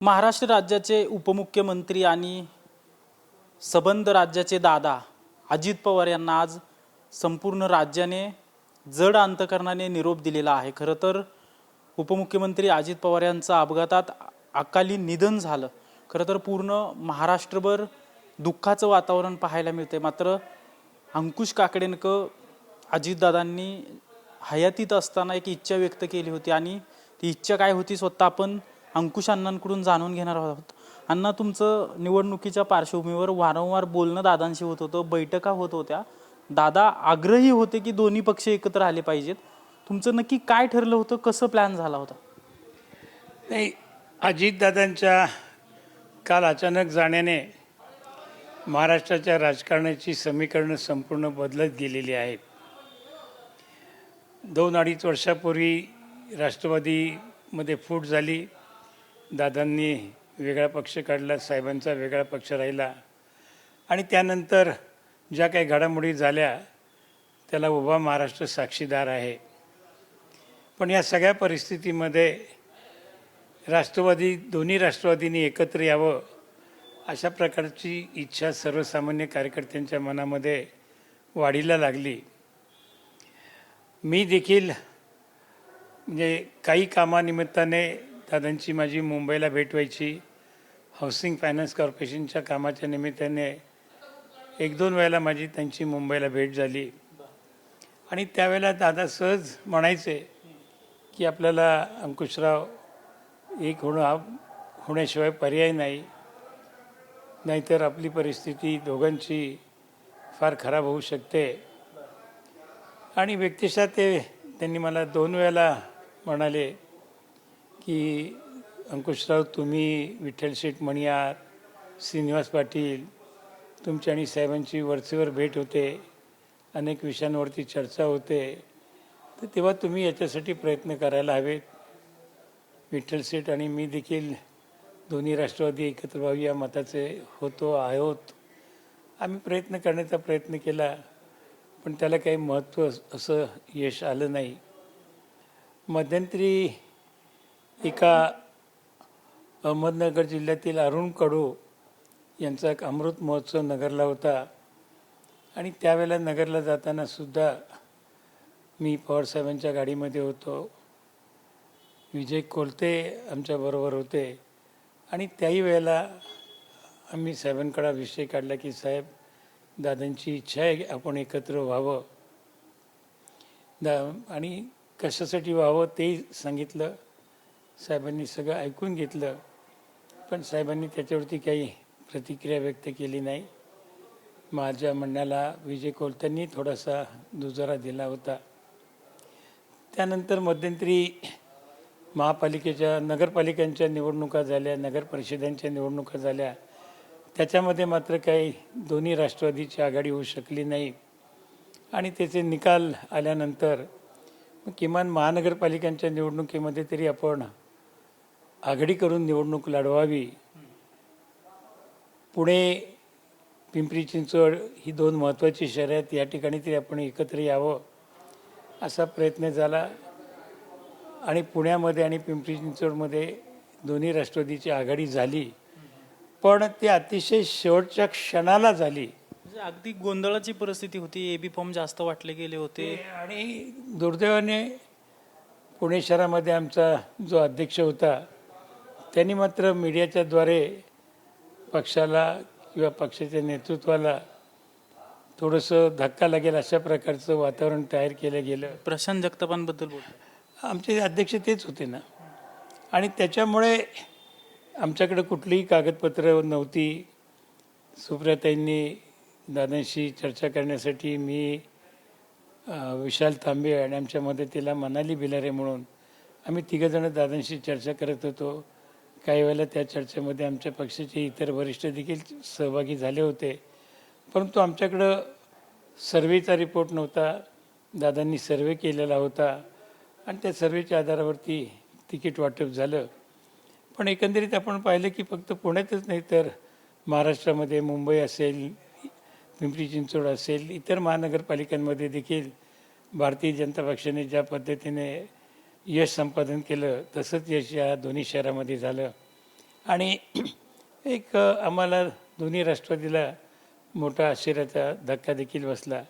महाराष्ट्र राज्याचे उपमुख्यमंत्री आणि सबंध राज्याचे दादा अजित पवार यांना आज संपूर्ण राज्याने जड अंतकरणाने निरोप दिलेला आहे। खरं तर उपमुख्यमंत्री अजित पवार यांचं अपघातात अकाली निधन झालं। खरं तर पूर्ण महाराष्ट्रभर दुःखाचं वातावरण पाहायला मिळते। मात्र अंकुश काकडेंकर अजितदादांनी हयातीत असताना एक इच्छा व्यक्त केली होती आणि ती इच्छा काय होती स्वतः आपण अंकुश अण्णांकडून जाणून घेणार आहोत। अण्णा, तुमचं निवडणुकीच्या पार्श्वभूमीवर वारंवार बोलणं दादांशी होत होतं, बैठका होत होत्या, दादा आग्रही होते की दोन्ही पक्ष एकत्र आले पाहिजेत। तुमचं नक्की काय ठरलं होतं, कसं प्लॅन झाला होता? नाही, अजितदादांच्या काल अचानक जाण्याने महाराष्ट्राच्या राजकारणाची समीकरणं संपूर्ण बदलत गेलेली आहेत। 2-2.5 वर्षापूर्वी राष्ट्रवादीमध्ये फूट झाली, दादांनी वेगळा पक्ष काढला, साहेबांचा वेगळा पक्ष राहिला आणि त्यानंतर ज्या काही घडामोडी झाल्या त्याला उभा महाराष्ट्र साक्षीदार आहे। पण या सगळ्या परिस्थितीमध्ये दोन्ही राष्ट्रवादींनी एकत्र यावं अशा प्रकारची इच्छा सर्वसामान्य कार्यकर्त्यांच्या मनामध्ये वाढीला लागली। मी देखील म्हणजे काही कामानिमित्ताने दादांची माझी मुंबईला भेट व्हायची, हाऊसिंग फायनान्स कॉर्पोरेशनच्या कामाच्या निमित्ताने 1-2 वेळेला माझी त्यांची मुंबईला भेट झाली आणि त्यावेळेला दादा सहज म्हणायचे की आपल्याला अंकुशराव एक होण्याशिवाय पर्याय नाही, नाहीतर आपली परिस्थिती दोघांची फार खराब होऊ शकते। आणि व्यक्तिशः त्यांनी मला 2 वेळेला म्हणाले की अंकुशराव, तुम्ही विठ्ठल शेठ मणियार, श्रीनिवास पाटील, तुमची आणि साहेबांची वरचेवर भेट होते, अनेक विषयांवरती चर्चा होते, तर तेव्हा तुम्ही याच्यासाठी प्रयत्न करायला हवेत। विठ्ठल शेठ आणि मी देखील दोन्ही राष्ट्रवादी एकत्र व्हावी या मताचे आहोत। आम्ही प्रयत्न करण्याचा प्रयत्न केला, पण त्याला काही महत्त्व असं यश आलं नाही। मध्यंतरी एका अहमदनगर जिल्ह्यातील अरुण कडू यांचा एक अमृत महोत्सव नगरला होता आणि त्यावेळेला नगरला जाताना सुद्धा मी पवारसाहेबांच्या गाडीमध्ये होतो, विजय कोलते आमच्याबरोबर होते आणि त्याही वेळेला आम्ही साहेबांकडे विषय काढला की साहेब, दादांची इच्छा आहे की आपण एकत्र व्हावं, आणि कशासाठी व्हावं तेही सांगितलं। साहेबांनी सगळं ऐकून घेतलं, पण साहेबांनी त्याच्यावरती काही प्रतिक्रिया व्यक्त केली नाही। माझ्या म्हणण्याला विजय कोलत्यांनी थोडासा दुजोरा दिला होता। त्यानंतर मध्यंतरी नगरपालिकांच्या निवडणुका झाल्या, नगर परिषदांच्या निवडणुका झाल्या, त्याच्यामध्ये मात्र काही दोन्ही राष्ट्रवादीची आघाडी होऊ शकली नाही आणि त्याचे निकाल आल्यानंतर किमान महानगरपालिकांच्या निवडणुकीमध्ये तरी आपण आघाडी करून निवडणूक लढवावी। पुणे, पिंपरी चिंचवड ही 2 महत्त्वाची शहरे आहेत, या ठिकाणी तरी आपण एकत्र यावं असा प्रयत्न झाला आणि पुण्यामध्ये आणि पिंपरी चिंचवडमध्ये दोन्ही राष्ट्रवादीची आघाडी झाली, पण ते अतिशय शेवटच्या क्षणाला झाली। म्हणजे अगदी गोंधळाची परिस्थिती होती, एबी फॉर्म जास्त वाटले गेले होते आणि दुर्दैवाने पुणे शहरामध्ये आमचा जो अध्यक्ष होता त्यांनी मात्र मीडियाच्या द्वारे पक्षाला किंवा पक्षाच्या नेतृत्वाला थोडंसं धक्का लागेल अशा प्रकारचं वातावरण तयार केलं गेलं। प्रशांत जगतापांबद्दल बोलतो, आमचे अध्यक्ष तेच होते ना, आणि त्याच्यामुळे आमच्याकडे कुठलीही कागदपत्र नव्हती। सुप्रियाताईंनी दादांशी चर्चा करण्यासाठी मी, विशाल तांबे आणि आमच्या मदतीला मनाली बिलारे म्हणून आम्ही 3 जण दादांशी चर्चा करत होतो। काही वेळेला त्या चर्चेमध्ये आमच्या पक्षाचे इतर वरिष्ठ देखील सहभागी झाले होते, परंतु आमच्याकडं सर्वेचा रिपोर्ट नव्हता। दादांनी सर्वे केलेला होता आणि त्या सर्वेच्या आधारावरती तिकीट वाटप झालं। पण एकंदरीत आपण पाहिलं की फक्त पुण्यातच नाही तर महाराष्ट्रामध्ये मुंबई असेल, पिंपरी चिंचवड असेल, इतर महानगरपालिकांमध्ये देखील भारतीय जनता पक्षाने ज्या पद्धतीने यश संपादन केलं तसंच यश या दोन्ही शहरामध्ये झालं। आणि एक आम्हाला दोन्ही राष्ट्रवादीला मोठा आश्चर्याचा धक्का देखील बसला.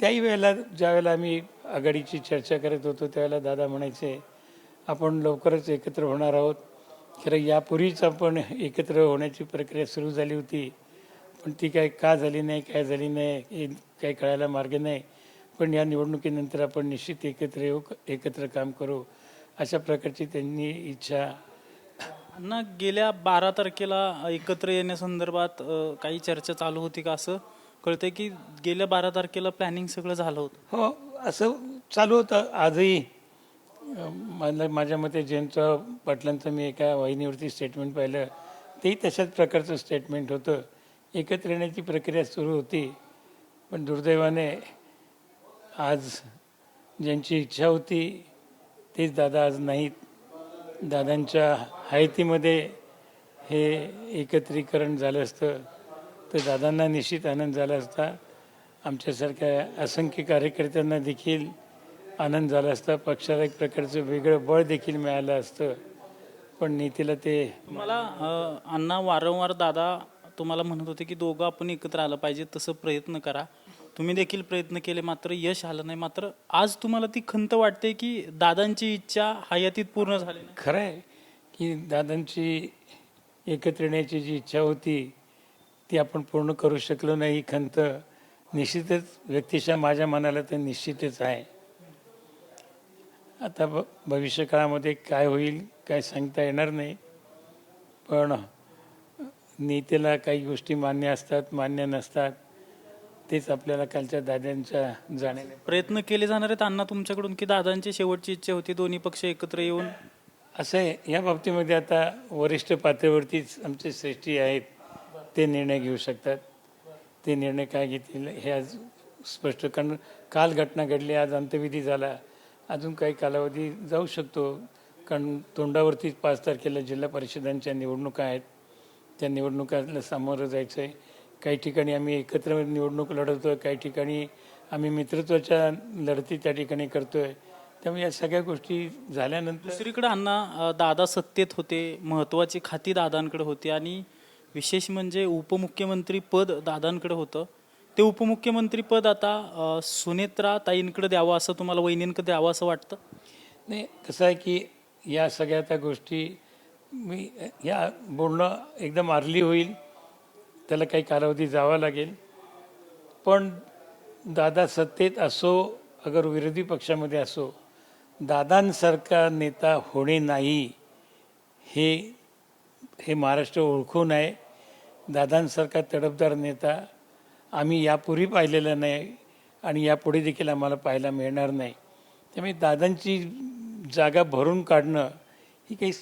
त्याही वेळेला ज्यावेळेला आम्ही आघाडीची चर्चा करत होतो त्यावेळेला दादा म्हणायचे आपण लवकरच एकत्र होणार आहोत. खरं यापूर्वीच आपण एकत्र होण्याची प्रक्रिया सुरू झाली होती, पण ती काय का झाली नाही, काय झाली नाही हे काही कळायला मार्ग नाही. पण या निवडणुकीनंतर आपण निश्चित एकत्र येऊ, एकत्र काम करू, अशा प्रकारची त्यांनी इच्छा. अण्णा, गेल्या 12 तारखेला एकत्र येण्यासंदर्भात काही चर्चा चालू होती का? असं कळतंय की गेल्या 12 तारखेला प्लॅनिंग सगळं झालं होतं. हो, असं चालू होतं. आजही मला माझ्या मते जयंत पाटलांचं मी एका वाहिनीवरती स्टेटमेंट पाहिलं, तेही तशाच प्रकारचं स्टेटमेंट होतं. एकत्र येण्याची प्रक्रिया सुरू होती, पण दुर्दैवाने आज ज्यांची इच्छा होती तेच दादा आज नाहीत. दादांच्या हयातीमध्ये हे एकत्रीकरण झालं असतं तर दादांना निश्चित आनंद झाला असता. आमच्यासारख्या असंख्य कार्यकर्त्यांना देखील आनंद झाला असता. पक्षाला एक प्रकारचं वेगळं बळ देखील मिळालं असतं. पण नीतीला ते तुम्हाला अण्णा वारंवार दादा तुम्हाला म्हणत होते की दोघं आपण एकत्र आलं पाहिजे, तसं प्रयत्न करा. तुम्ही देखील प्रयत्न केले, मात्र यश आलं नाही. मात्र आज तुम्हाला ती खंत वाटते की दादांची इच्छा हयातीत पूर्ण झाली नाही. खरं आहे की दादांची एकत्र येण्याची जी इच्छा होती ती आपण पूर्ण करू शकलो नाही. ही खंत निश्चितच व्यक्तिशः माझ्या मनाला तर निश्चितच आहे. आता भविष्य काळामध्ये काय होईल काय सांगता येणार नाही, पण नीतीला काही गोष्टी मान्य असतात, मान्य नसतात. तेच आपल्याला कालच्या दादांच्या जाण्याने प्रयत्न केले जाणार आहेत अण्णा तुमच्याकडून की दादांची शेवटची इच्छा होती दोन्ही पक्ष एकत्र येऊन? असं आहे, या बाबतीमध्ये आता वरिष्ठ पातळीवरतीच आमचे श्रेष्ठी आहेत, ते निर्णय घेऊ शकतात. ते निर्णय काय घेतील हे आज स्पष्ट, कारण काल घटना घडली, आज अंत्यविधी झाला, अजून काही कालावधी जाऊ शकतो. कारण तोंडावरतीच 5 तारखेला जिल्हा परिषदांच्या निवडणुका आहेत. त्या निवडणुकाला सामोरं जायचं आहे. काही ठिकाणी आम्ही एकत्र निवडणूक लढवतो आहे, काही ठिकाणी आम्ही मित्रत्वाच्या लढती त्या ठिकाणी करतो आहे. त्यामुळे या सगळ्या गोष्टी झाल्यानंतर दुसरीकडे अण्णा दादा सत्तेत होते, महत्त्वाची खाती दादांकडे होती आणि विशेष म्हणजे उपमुख्यमंत्री पद दादांकडे होतं. ते उपमुख्यमंत्री पद आता सुनेत्रा ताईंकडे द्यावं असं तुम्हाला, वहिनींकडे द्यावं असं वाटतं? नाही, कसं आहे की या सगळ्या त्या गोष्टी मी या बोलणं एकदम आरली होईल, त्याला काही कालावधी जावा लागेल. पण दादा सत्तेत असो अगर विरोधी पक्षामध्ये असो, दादांसारखा नेता होणे नाही हे महाराष्ट्र ओळखून आहे. दादांसारखा तडफदार नेता आम्ही यापूर्वी पाहिलेला नाही आणि यापुढे देखील आम्हाला पाहायला मिळणार नाही. त्यामुळे दादांची जागा भरून काढणं ही काही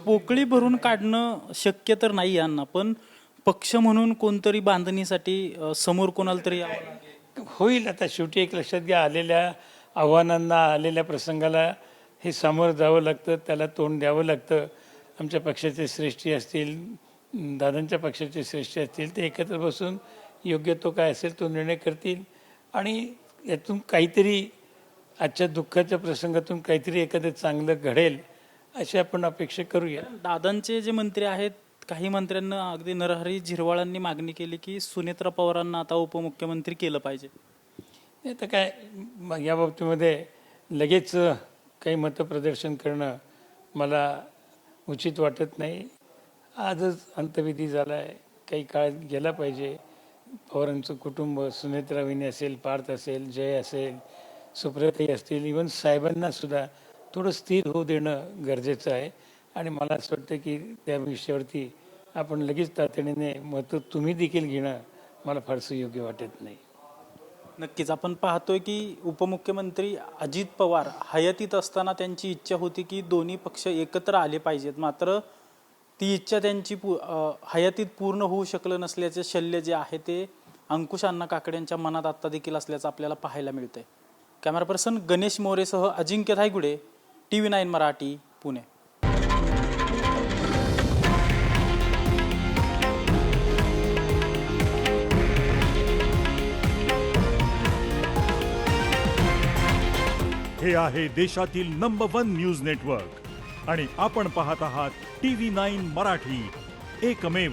पोकळी भरून काढणं शक्य तर नाही अण्णा, पण पक्ष म्हणून कोणतरी बांधणीसाठी समोर कोणाला तरी यावं लागेल. होईल. आता शेवटी एक लक्षात घ्या, आलेल्या आव्हानांना, आलेल्या प्रसंगाला हे सामोरं जावं लागतं, त्याला तोंड द्यावं लागतं. आमच्या पक्षाचे श्रेष्ठी असतील, दादांच्या पक्षाचे श्रेष्ठी असतील, ते एकत्र बसून योग्य तो काय असेल तो निर्णय करतील आणि यातून काहीतरी आजच्या दुःखाच्या प्रसंगातून काहीतरी एखादं चांगलं घडेल अशी आपण अपेक्षा करूया. दादांचे जे मंत्री आहेत, काही मंत्र्यांना अगदी नरहरी झिरवाळांनी मागणी केली की सुनेत्रा पवारांना आता उपमुख्यमंत्री केलं पाहिजे. तर काय या बाबतीमध्ये लगेच काही मतप्रदर्शन करणं मला उचित वाटत नाही. आजच अंतविधी झाला आहे, काही काळ गेला पाहिजे. पवारांचं कुटुंब, सुनेत्रा वहिनी असेल, पार्थ असेल, जय असेल, सुप्रियाताई असतील, इवन साहेबांना सुद्धा थोडं स्थिर होऊ देणं गरजेचं आहे. आणि मला असं वाटतं की त्या विषयावरती आपण लगेच तातडीने मतं तुम्ही देखील घेणं मला फारसं योग्य वाटत नाही. नक्कीच आपण पाहतोय की उपमुख्यमंत्री अजित पवार हयातीत असताना त्यांची इच्छा होती की दोन्ही पक्ष एकत्र आले पाहिजेत, मात्र ती इच्छा त्यांची हयातीत पूर्ण होऊ शकलं नसल्याचे शल्य जे आहे ते अंकुश अण्णा काकडे यांच्या मनात आत्ता देखील असल्याचं आपल्याला पाहायला मिळतंय. कॅमेरा पर्सन गणेश मोरेसह अजिंक्य धायगुडे, TV9 मराठी, पुणे. हे आहे देशातील नंबर 1 न्यूज नेटवर्क आणि आपण पाहत आहात TV9 मराठी, एकमेव